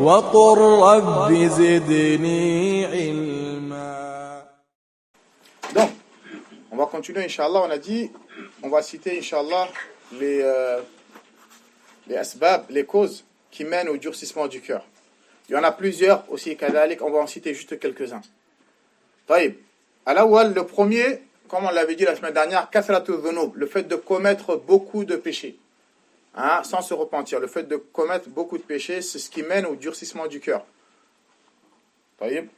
وقل رب زدني علما. Donc, on va continuer, Inch'Allah. On a dit, on va citer, Inch'Allah, les asbab, les causes qui mènent au durcissement du cœur. Il y en a plusieurs aussi, kadalik, on va en citer juste quelques-uns. Taïb. Al-awwal, le premier, comme on l'avait dit la semaine dernière, kathratu dhunub, le fait de commettre beaucoup de péchés, sans se repentir. Le fait de commettre beaucoup de péchés, c'est ce qui mène au durcissement du cœur. Taïb.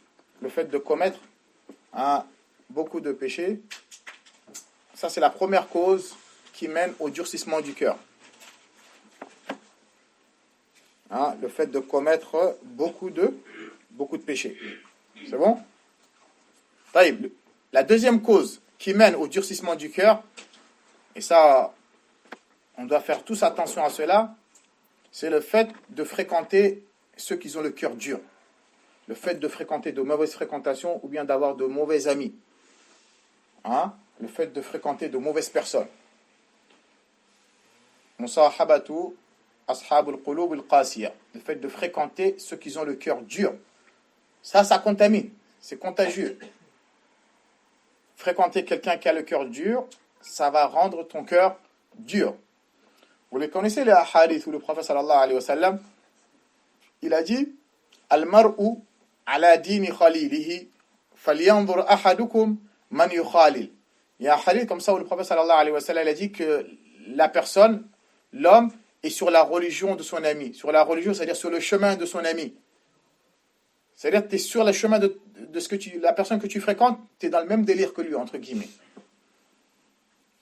Le fait de commettre beaucoup de péchés, ça c'est la première cause qui mène au durcissement du cœur. Le fait de commettre beaucoup de péchés. C'est bon? Taïb. La deuxième cause qui mène au durcissement du cœur, et ça, on doit faire tous attention à cela, c'est le fait de fréquenter ceux qui ont le cœur dur. Le fait de fréquenter de mauvaises fréquentations ou bien d'avoir de mauvais amis. Le fait de fréquenter de mauvaises personnes. Musahabatu ashabul qulub al-qasiya. Le fait de fréquenter ceux qui ont le cœur dur. Ça contamine. C'est contagieux. Fréquenter quelqu'un qui a le cœur dur, ça va rendre ton cœur dur. Vous les connaissez les hadiths où le prophète sallallahu alayhi wa sallam, il a dit Al-mar'u ala dini khalilihi falyanzur ahadukum man yukhalil. Il y a un hadith comme ça où le prophète sallallahu alayhi wa sallam a dit que la personne, l'homme, est sur la religion de son ami. Sur la religion, c'est-à-dire sur le chemin de son ami. C'est-à-dire que tu es sur le chemin de la personne que tu fréquentes, tu es dans le même délire que lui, entre guillemets.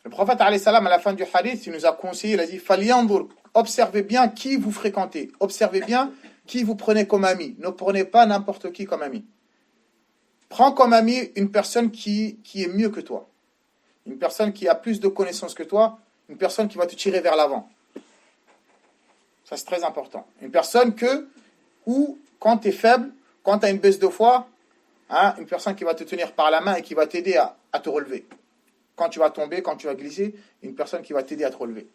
Le prophète alayhi salam, à la fin du hadith, il nous a conseillé, il a dit Falyanzur, observez bien qui vous fréquentez. Observez bien qui vous prenez comme ami. Ne prenez pas n'importe qui comme ami. Prends comme ami une personne qui est mieux que toi. Une personne qui a plus de connaissances que toi. Une personne qui va te tirer vers l'avant. Ça, c'est très important. Une personne où, quand tu es faible, quand tu as une baisse de foi, une personne qui va te tenir par la main et qui va t'aider à te relever. Quand tu vas tomber, quand tu vas glisser, une personne qui va t'aider à te relever.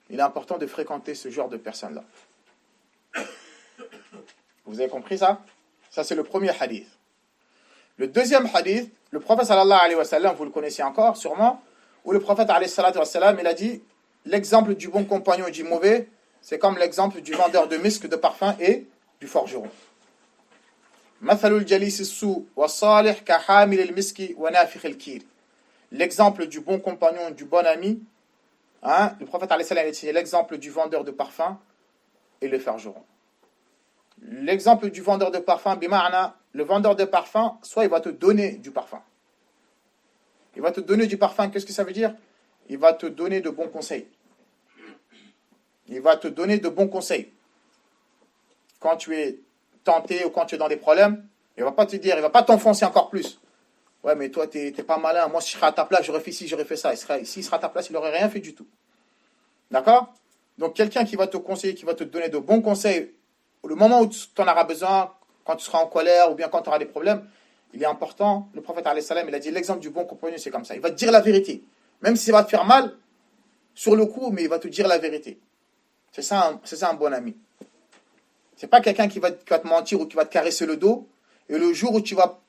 Il est important de fréquenter ce genre de personnes-là. Vous avez compris ça? Ça, c'est le premier hadith. Le deuxième hadith, le prophète sallallahu alayhi wa sallam, vous le connaissez encore, sûrement, où le prophète alayhi salatu wa sallam, il a dit, l'exemple du bon compagnon et du mauvais, c'est comme l'exemple du vendeur de misk, de parfum et du forgeron. L'exemple du bon compagnon, du bon ami, le prophète alayhi salam, c'est l'exemple du vendeur de parfum et le forgeron. L'exemple du vendeur de parfum, bima'ana, le vendeur de parfum, soit il va te donner du parfum. Il va te donner du parfum, qu'est-ce que ça veut dire? Il va te donner de bons conseils. Il va te donner de bons conseils. Quand tu es tenté ou quand tu es dans des problèmes, il va pas te dire, il va pas t'enfoncer encore plus. Ouais, mais toi, t'es pas malin. Moi, si je serais à ta place, j'aurais fait ci, j'aurais fait ça. S'il serait à ta place, il n'aurait rien fait du tout. D'accord? Donc, quelqu'un qui va te conseiller, qui va te donner de bons conseils, le moment où tu en auras besoin, quand tu seras en colère ou bien quand tu auras des problèmes, il est important. Le prophète alayhi salam, il a dit, l'exemple du bon compagnon, c'est comme ça. Il va te dire la vérité. Même si ça va te faire mal, sur le coup, mais il va te dire la vérité. C'est ça un bon ami. C'est pas quelqu'un qui va te mentir ou qui va te caresser le dos, et le jour où tu vas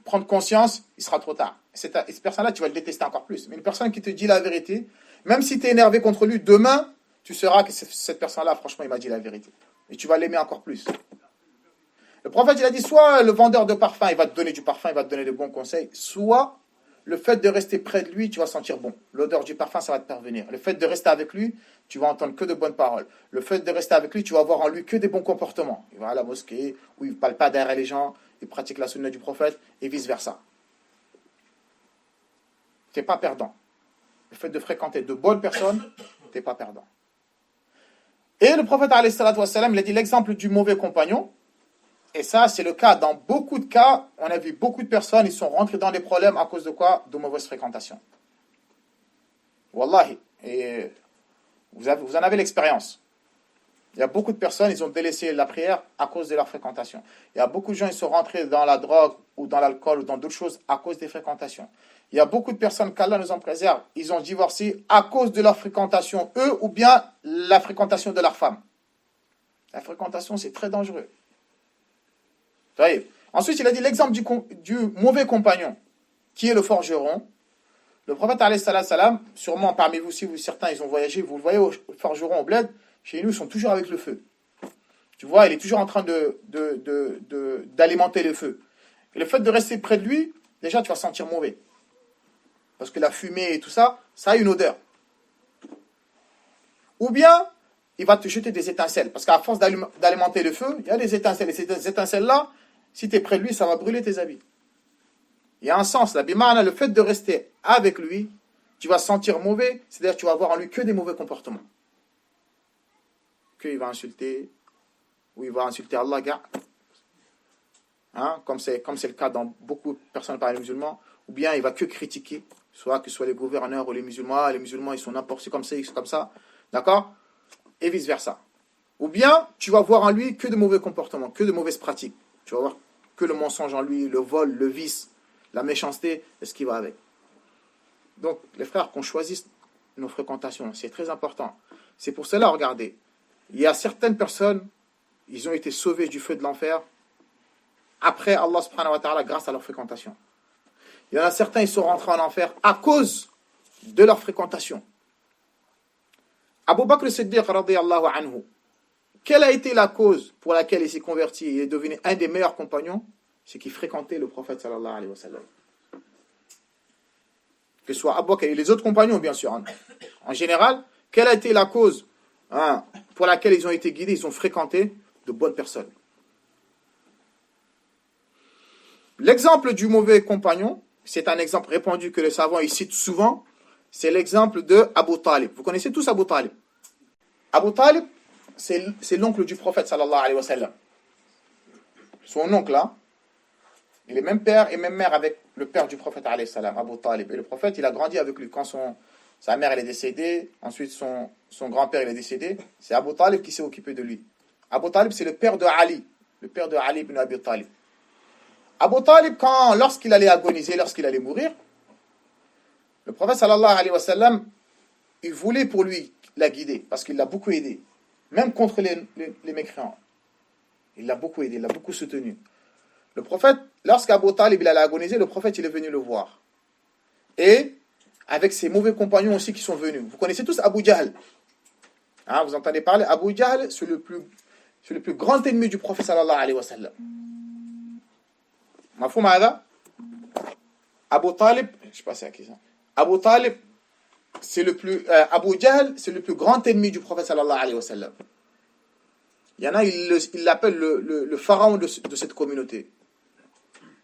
prendre conscience, il sera trop tard. Et cette personne-là, tu vas le détester encore plus. Mais une personne qui te dit la vérité, même si tu es énervé contre lui, demain, tu sauras que cette personne-là, franchement, il m'a dit la vérité. Et tu vas l'aimer encore plus. Le prophète, il a dit, soit le vendeur de parfum, il va te donner du parfum, il va te donner de bons conseils, soit le fait de rester près de lui, tu vas sentir bon. L'odeur du parfum, ça va te parvenir. Le fait de rester avec lui, tu vas entendre que de bonnes paroles. Le fait de rester avec lui, tu vas voir en lui que des bons comportements. Il va à la mosquée, où il ne parle pas derrière les gens, il pratique la sunna du prophète, et vice-versa. Tu n'es pas perdant. Le fait de fréquenter de bonnes personnes, tu n'es pas perdant. Et le prophète, alayhi salatu wa salam, il a dit l'exemple du mauvais compagnon. Et ça, c'est le cas. Dans beaucoup de cas, on a vu beaucoup de personnes, ils sont rentrés dans des problèmes à cause de quoi? De mauvaise fréquentation. Wallahi. Et vous en avez l'expérience. Il y a beaucoup de personnes, ils ont délaissé la prière à cause de leur fréquentation. Il y a beaucoup de gens, ils sont rentrés dans la drogue ou dans l'alcool ou dans d'autres choses à cause des fréquentations. Il y a beaucoup de personnes, qu'Allah nous en préserve, ils ont divorcé à cause de leur fréquentation, eux, ou bien la fréquentation de leur femme. La fréquentation, c'est très dangereux. Ensuite, il a dit l'exemple du mauvais compagnon, qui est le forgeron. Le prophète, alayhi salam, sûrement parmi vous, si vous, certains, ils ont voyagé, vous le voyez au forgeron, au bled, chez nous, ils sont toujours avec le feu. Tu vois, il est toujours en train d'alimenter le feu. Et le fait de rester près de lui, déjà, tu vas sentir mauvais. Parce que la fumée et tout ça, ça a une odeur. Ou bien, il va te jeter des étincelles. Parce qu'à force d'alimenter le feu, il y a des étincelles. Et ces étincelles-là, si tu es près de lui, ça va brûler tes habits. Il y a un sens. La bimana, le fait de rester avec lui, tu vas sentir mauvais. C'est-à-dire que tu vas avoir en lui que des mauvais comportements. Qu'il va insulter, ou il va insulter Allah, gars. Hein, comme c'est le cas dans beaucoup de personnes parmi les musulmans. Ou bien il va que critiquer, soit que ce soit les gouverneurs ou les musulmans ils sont n'importe quoi, c'est comme ça, d'accord? Et vice versa. Ou bien tu vas voir en lui que de mauvais comportements, que de mauvaises pratiques. Tu vas voir que le mensonge en lui, le vol, le vice, la méchanceté, et ce qui va avec. Donc les frères, qu'on choisisse nos fréquentations, c'est très important. C'est pour cela, regardez, il y a certaines personnes, ils ont été sauvés du feu de l'enfer après Allah subhanahu wa ta'ala grâce à leur fréquentation. Il y en a certains, ils sont rentrés en enfer à cause de leur fréquentation. Abu Bakr as-Siddiq radiyallahu anhu, quelle a été la cause pour laquelle il s'est converti et est devenu un des meilleurs compagnons? C'est qu'il fréquentait le prophète sallallahu alayhi wa sallam. Que ce soit Abu Bakr et les autres compagnons, bien sûr. En général, quelle a été la cause pour laquelle ils ont été guidés? Ils ont fréquenté de bonnes personnes. L'exemple du mauvais compagnon, c'est un exemple répandu que les savants ils citent souvent, c'est l'exemple de Abu Talib. Vous connaissez tous Abu Talib? Abu Talib, c'est l'oncle du prophète sallallahu alayhi wa sallam. Son oncle, là, il est même père et même mère avec le père du prophète alayhi salam, Abu Talib. Et le prophète, il a grandi avec lui. Quand sa mère elle est décédée, ensuite son grand-père il est décédé, c'est Abu Talib qui s'est occupé de lui. Abu Talib, c'est le père de Ali ibn Abi Talib. Abu Talib, lorsqu'il allait agoniser, lorsqu'il allait mourir, le prophète sallallahu alayhi wa sallam, il voulait pour lui la guider, parce qu'il l'a beaucoup aidé, même contre les mécréants. Il l'a beaucoup aidé, il l'a beaucoup soutenu. Le prophète, lorsqu'Abu Talib il allait agoniser, le prophète il est venu le voir. Et avec ses mauvais compagnons aussi qui sont venus. Vous connaissez tous Abu Jahl. Vous entendez parler, Abu Jahl, c'est le plus grand ennemi du prophète sallallahu alayhi wa sallam. مفهوم هذا؟ Abu Talib, je sais pas c'est à qui ça. Abu Talib, Abu Jahl, c'est le plus grand ennemi du prophète sallallahu alayhi wa sallam. Il y en a, il l'appelle le pharaon de cette communauté.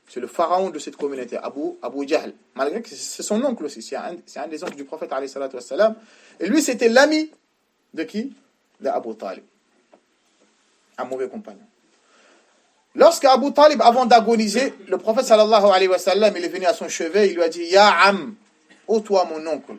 C'est le pharaon de cette communauté, Abu Jahl. Malgré que c'est son oncle aussi, c'est un des oncles du prophète alayhi salatu wa sallam. Et lui, c'était l'ami de qui? De Abu Talib. Un mauvais compagnon. Lorsque Abu Talib, avant d'agoniser, le prophète sallallahu alayhi wa sallam, il est venu à son chevet, il lui a dit, Ya Am, ô toi mon oncle,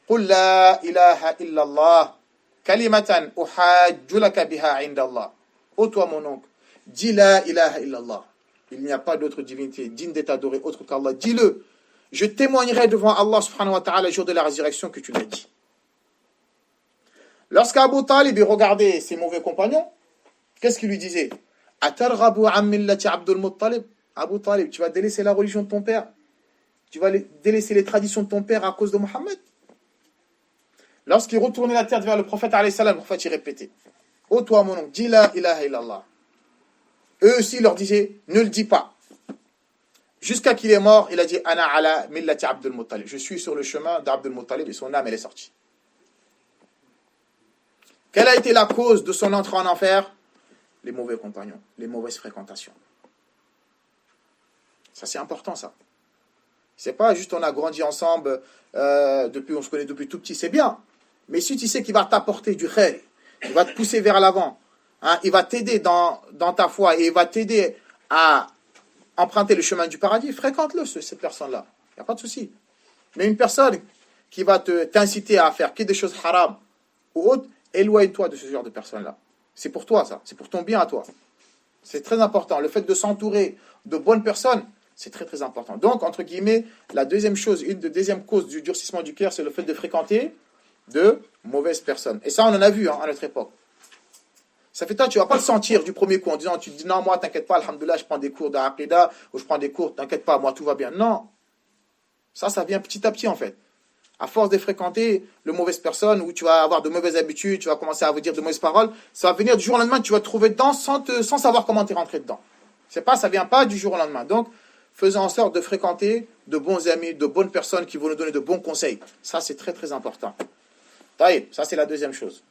Qul la ilaha illallah, kalimatan uhajju laka biha inda Allah. Ô toi mon oncle, dis la ilaha illallah. Il n'y a pas d'autre divinité digne d'être adorée autre qu'Allah. Dis-le. Je témoignerai devant Allah subhanahu wa ta'ala le jour de la résurrection que tu l'as dit. Lorsqu'Abu Talib regardait ses mauvais compagnons, qu'est-ce qu'il lui disait? Atarghabu an millati Abdul Muttalib. Abu Talib, tu vas délaisser la religion de ton père. Tu vas délaisser les traditions de ton père à cause de Mohammed. Lorsqu'il retournait la tête vers le prophète alayhi salam, le prophète il répétait, ô toi mon oncle, dis la ilaha illallah. Eux aussi leur disaient, ne le dis pas. Jusqu'à qu'il est mort, il a dit, Ana ala millati Abdul Muttalib. Je suis sur le chemin d'Abdul Muttalib et son âme elle est sortie. Quelle a été la cause de son entrée en enfer? Les mauvais compagnons, les mauvaises fréquentations. Ça c'est important ça. C'est pas juste on a grandi ensemble, on se connaît depuis tout petit, c'est bien. Mais si tu sais qu'il va t'apporter du khair, il va te pousser vers l'avant, il va t'aider dans ta foi et il va t'aider à emprunter le chemin du paradis, fréquente-le, cette personne-là. Il n'y a pas de souci. Mais une personne qui va t'inciter à faire que des choses haram ou autres, éloigne-toi de ce genre de personne-là. C'est pour toi ça, c'est pour ton bien à toi. C'est très important. Le fait de s'entourer de bonnes personnes, c'est très très important. Donc, entre guillemets, la deuxième cause du durcissement du cœur, c'est le fait de fréquenter de mauvaises personnes. Et ça, on en a vu à notre époque. Ça fait toi, tu vas pas le sentir du premier coup en disant, tu te dis, non, moi, t'inquiète pas, alhamdoulilah, je prends des cours d'Aqida, ou je prends des cours, t'inquiète pas, moi, tout va bien. Non. Ça vient petit à petit, en fait. À force de fréquenter de mauvaises personnes, où tu vas avoir de mauvaises habitudes, tu vas commencer à vous dire de mauvaises paroles, ça va venir du jour au lendemain, tu vas te trouver dedans sans savoir comment t'es rentré dedans. Ça vient pas du jour au lendemain. Donc, faisons en sorte de fréquenter de bons amis, de bonnes personnes qui vont nous donner de bons conseils. Ça, c'est très, très important. Ça, c'est la deuxième chose.